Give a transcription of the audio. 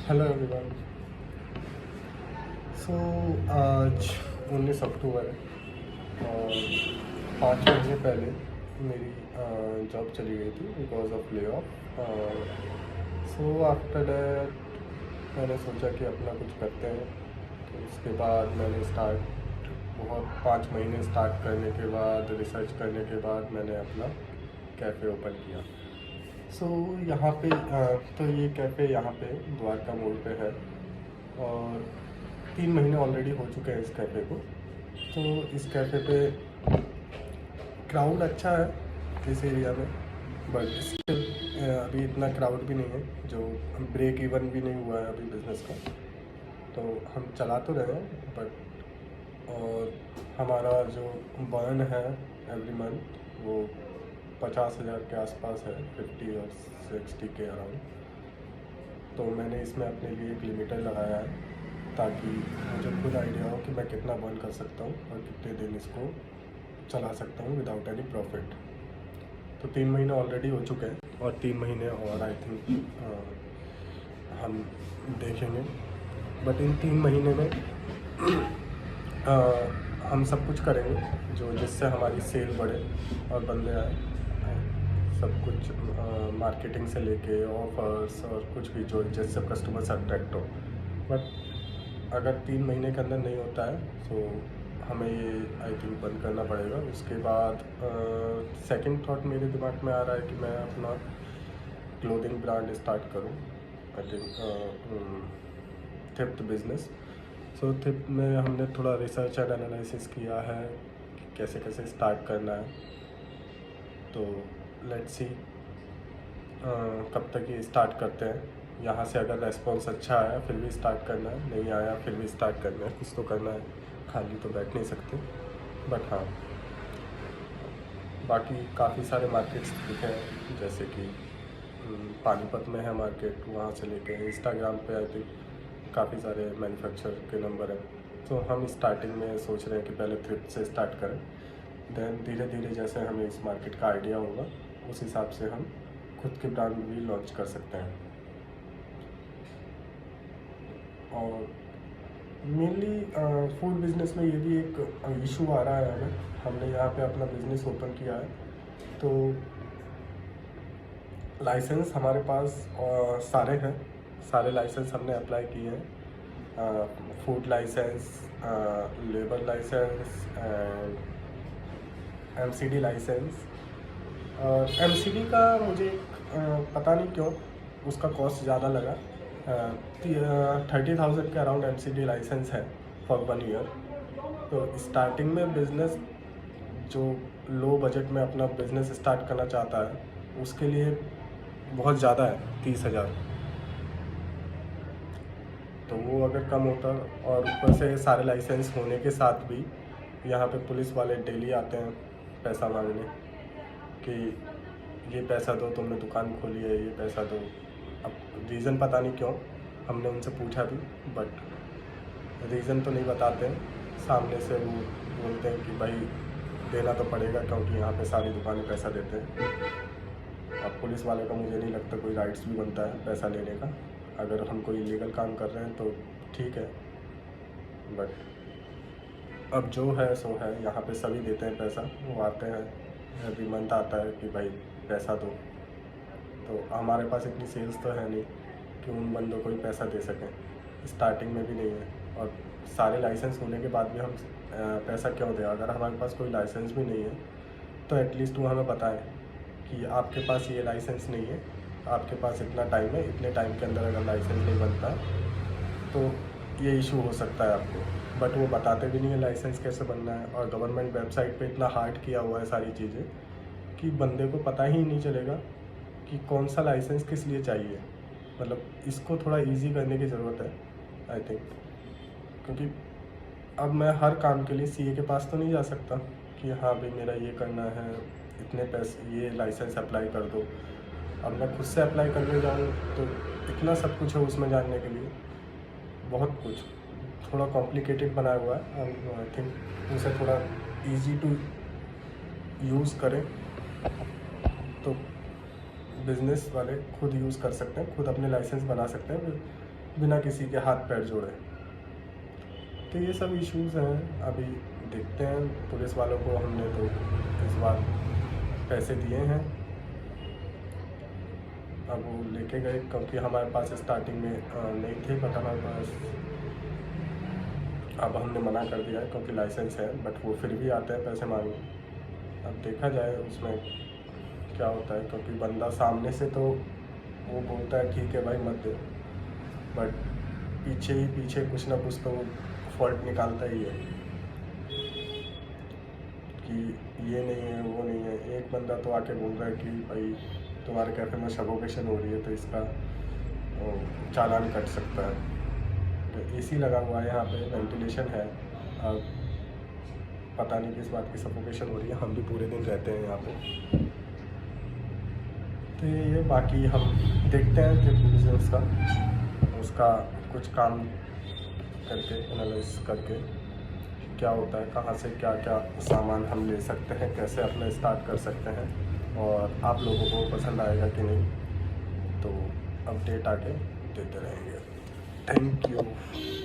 Hello everyone. सो आज 19 अक्टूबर है और 5 महीने पहले मेरी जॉब चली गई थी because of lay off. So after that मैंने सोचा कि अपना कुछ करते हैं। तो उसके बाद मैंने बहुत 5 महीने स्टार्ट करने के बाद, रिसर्च करने के बाद मैंने अपना कैफ़े ओपन किया। सो यहाँ पे तो ये कैफ़े यहाँ पे द्वारका मोड़ पे है और 3 महीने ऑलरेडी हो चुके हैं इस कैफ़े को। तो इस कैफ़े पे क्राउड अच्छा है इस एरिया में, बट स्टिल अभी इतना क्राउड भी नहीं है, जो ब्रेक इवन भी नहीं हुआ है अभी बिज़नेस का। तो हम चला तो रहे हैं बट, और हमारा जो बर्न है एवरी मंथ वो 50,000 के आसपास है, 50 और 60 के अराउंड। तो मैंने इसमें अपने लिए एक लिमिटर लगाया है ताकि मुझे खुद आइडिया हो कि मैं कितना बर्न कर सकता हूँ और कितने दिन इसको चला सकता हूँ विदाउट एनी प्रॉफिट। तो 3 महीने ऑलरेडी हो चुके हैं और 3 महीने और आई थिंक हम देखेंगे। बट इन 3 महीने में हम सब कुछ करेंगे जो जिससे हमारी सेल बढ़े और बंदे आए। सब कुछ मार्केटिंग से लेके ऑफर्स और कुछ भी जो जिससे कस्टमर्स अट्रैक्ट हो। बट अगर 3 महीने के अंदर नहीं होता है तो हमें ये आई थिंक बंद करना पड़ेगा। उसके बाद सेकंड थॉट मेरे दिमाग में आ रहा है कि मैं अपना क्लोथिंग ब्रांड स्टार्ट करूं। I think theft business. So theft में हमने थोड़ा रिसर्च एंड एनालिसिस किया है कि कैसे कैसे स्टार्ट करना है। तो लेट्स सी कब तक ये स्टार्ट करते हैं। यहाँ से अगर रेस्पॉन्स अच्छा आया फिर भी स्टार्ट करना है, नहीं आया फिर भी स्टार्ट करना है, कुछ तो करना है, खाली तो बैठ नहीं सकते। बट हाँ, बाकी काफ़ी सारे मार्केट्स दिखे हैं, जैसे कि पानीपत में है मार्केट, वहाँ से लेके इंस्टाग्राम पे आई थिंक काफ़ी सारे मैन्युफैक्चरर के नंबर हैं। तो हम स्टार्टिंग में सोच रहे हैं कि पहले थ्रिफ्ट से स्टार्ट करें, देन धीरे धीरे जैसे हमें इस मार्केट का आइडिया होगा उस हिसाब से हम खुद के ब्रांड भी लॉन्च कर सकते हैं। और मेनली फूड बिज़नेस में ये भी एक इशू आ रहा है हमें। हमने यहाँ पे अपना बिज़नेस ओपन किया है तो लाइसेंस हमारे पास सारे हैं, सारे लाइसेंस हमने अप्लाई किए हैं। Food licence, labour licence and MCD licence. MCD का मुझे पता नहीं क्यों उसका कॉस्ट ज़्यादा लगा। 30,000 के अराउंड एमसीडी लाइसेंस है फॉर 1 ईयर। तो स्टार्टिंग में बिज़नेस जो लो बजट में अपना बिज़नेस स्टार्ट करना चाहता है उसके लिए बहुत ज़्यादा है, 30,000। तो वो अगर कम होता, और ऊपर से सारे लाइसेंस होने के साथ भी यहाँ पे पुलिस वाले डेली आते हैं पैसा मांगने कि ये पैसा दो, तुमने दुकान खोली है, ये पैसा दो। अब रीज़न पता नहीं क्यों, हमने उनसे पूछा भी बट रीज़न तो नहीं बताते हैं। सामने से वो बोलते हैं कि भाई देना तो पड़ेगा क्योंकि यहाँ पे सारी दुकानें पैसा देते हैं। अब पुलिस वाले का मुझे नहीं लगता कोई राइट्स भी बनता है पैसा लेने का। अगर हम कोई इलीगल काम कर रहे हैं तो ठीक है, बट अब जो है सो है। यहाँ पे सभी देते हैं पैसा, वो आते हैं एवरी मंथ आता है कि भाई पैसा दो। तो हमारे पास इतनी सेल्स तो है नहीं कि उन बंदों को ही पैसा दे सकें, स्टार्टिंग में भी नहीं है। और सारे लाइसेंस होने के बाद भी हम पैसा क्यों दें? अगर हमारे पास कोई लाइसेंस भी नहीं है तो एटलीस्ट वो हमें बताएं कि आपके पास ये लाइसेंस नहीं है, आपके पास इतना टाइम है, इतने टाइम के अंदर अगर लाइसेंस नहीं बनता तो ये इशू हो सकता है आपको। बट वो बताते भी नहीं है लाइसेंस कैसे बनना है। और गवर्नमेंट वेबसाइट पे इतना हार्ड किया हुआ है सारी चीज़ें कि बंदे को पता ही नहीं चलेगा कि कौन सा लाइसेंस किस लिए चाहिए। मतलब इसको थोड़ा इजी करने की ज़रूरत है आई थिंक, क्योंकि अब मैं हर काम के लिए सीए के पास तो नहीं जा सकता कि हाँ भाई मेरा ये करना है, इतने पैसे, ये लाइसेंस अप्लाई कर दो। अब मैं खुद से अप्लाई करने जाऊँ तो इतना सब कुछ है उसमें जानने के लिए, बहुत कुछ थोड़ा कॉम्प्लिकेटेड बनाया हुआ है। आई थिंक उसे थोड़ा इजी टू यूज़ करें तो बिज़नेस वाले खुद यूज़ कर सकते हैं, खुद अपने लाइसेंस बना सकते हैं बिना किसी के हाथ पैर जोड़े। तो ये सब इश्यूज़ हैं। अभी देखते हैं, पुलिस वालों को हमने तो इस बार पैसे दिए हैं, अब वो लेके गए, क्योंकि हमारे पास स्टार्टिंग में नहीं थे, बट हमारे पास अब हमने मना कर दिया है क्योंकि लाइसेंस है, बट वो फिर भी आते हैं पैसे मांगने। अब देखा जाए उसमें क्या होता है, क्योंकि बंदा सामने से तो वो बोलता है ठीक है भाई मत दे, बट पीछे कुछ ना कुछ तो फॉल्ट निकालता ही है कि ये नहीं है वो नहीं है। एक बंदा तो आके बोल रहा है कि भाई तुम्हारे कैफ़े में सफोकेशन हो रही है तो इसका चालान कट सकता है। तो एसी लगा हुआ है यहाँ पे, वेंटिलेशन है, अब पता नहीं किस बात की सफोकेशन हो रही है, हम भी पूरे दिन रहते हैं यहाँ पे। तो ये बाकी हम देखते हैं कि बिजनेस का उसका कुछ काम करके एनालाइज करके क्या होता है, कहाँ से क्या क्या सामान हम ले सकते हैं, कैसे अपना स्टार्ट कर सकते हैं, और आप लोगों को पसंद आएगा कि नहीं, तो अपडेट आके देते रहेंगे। Thank you.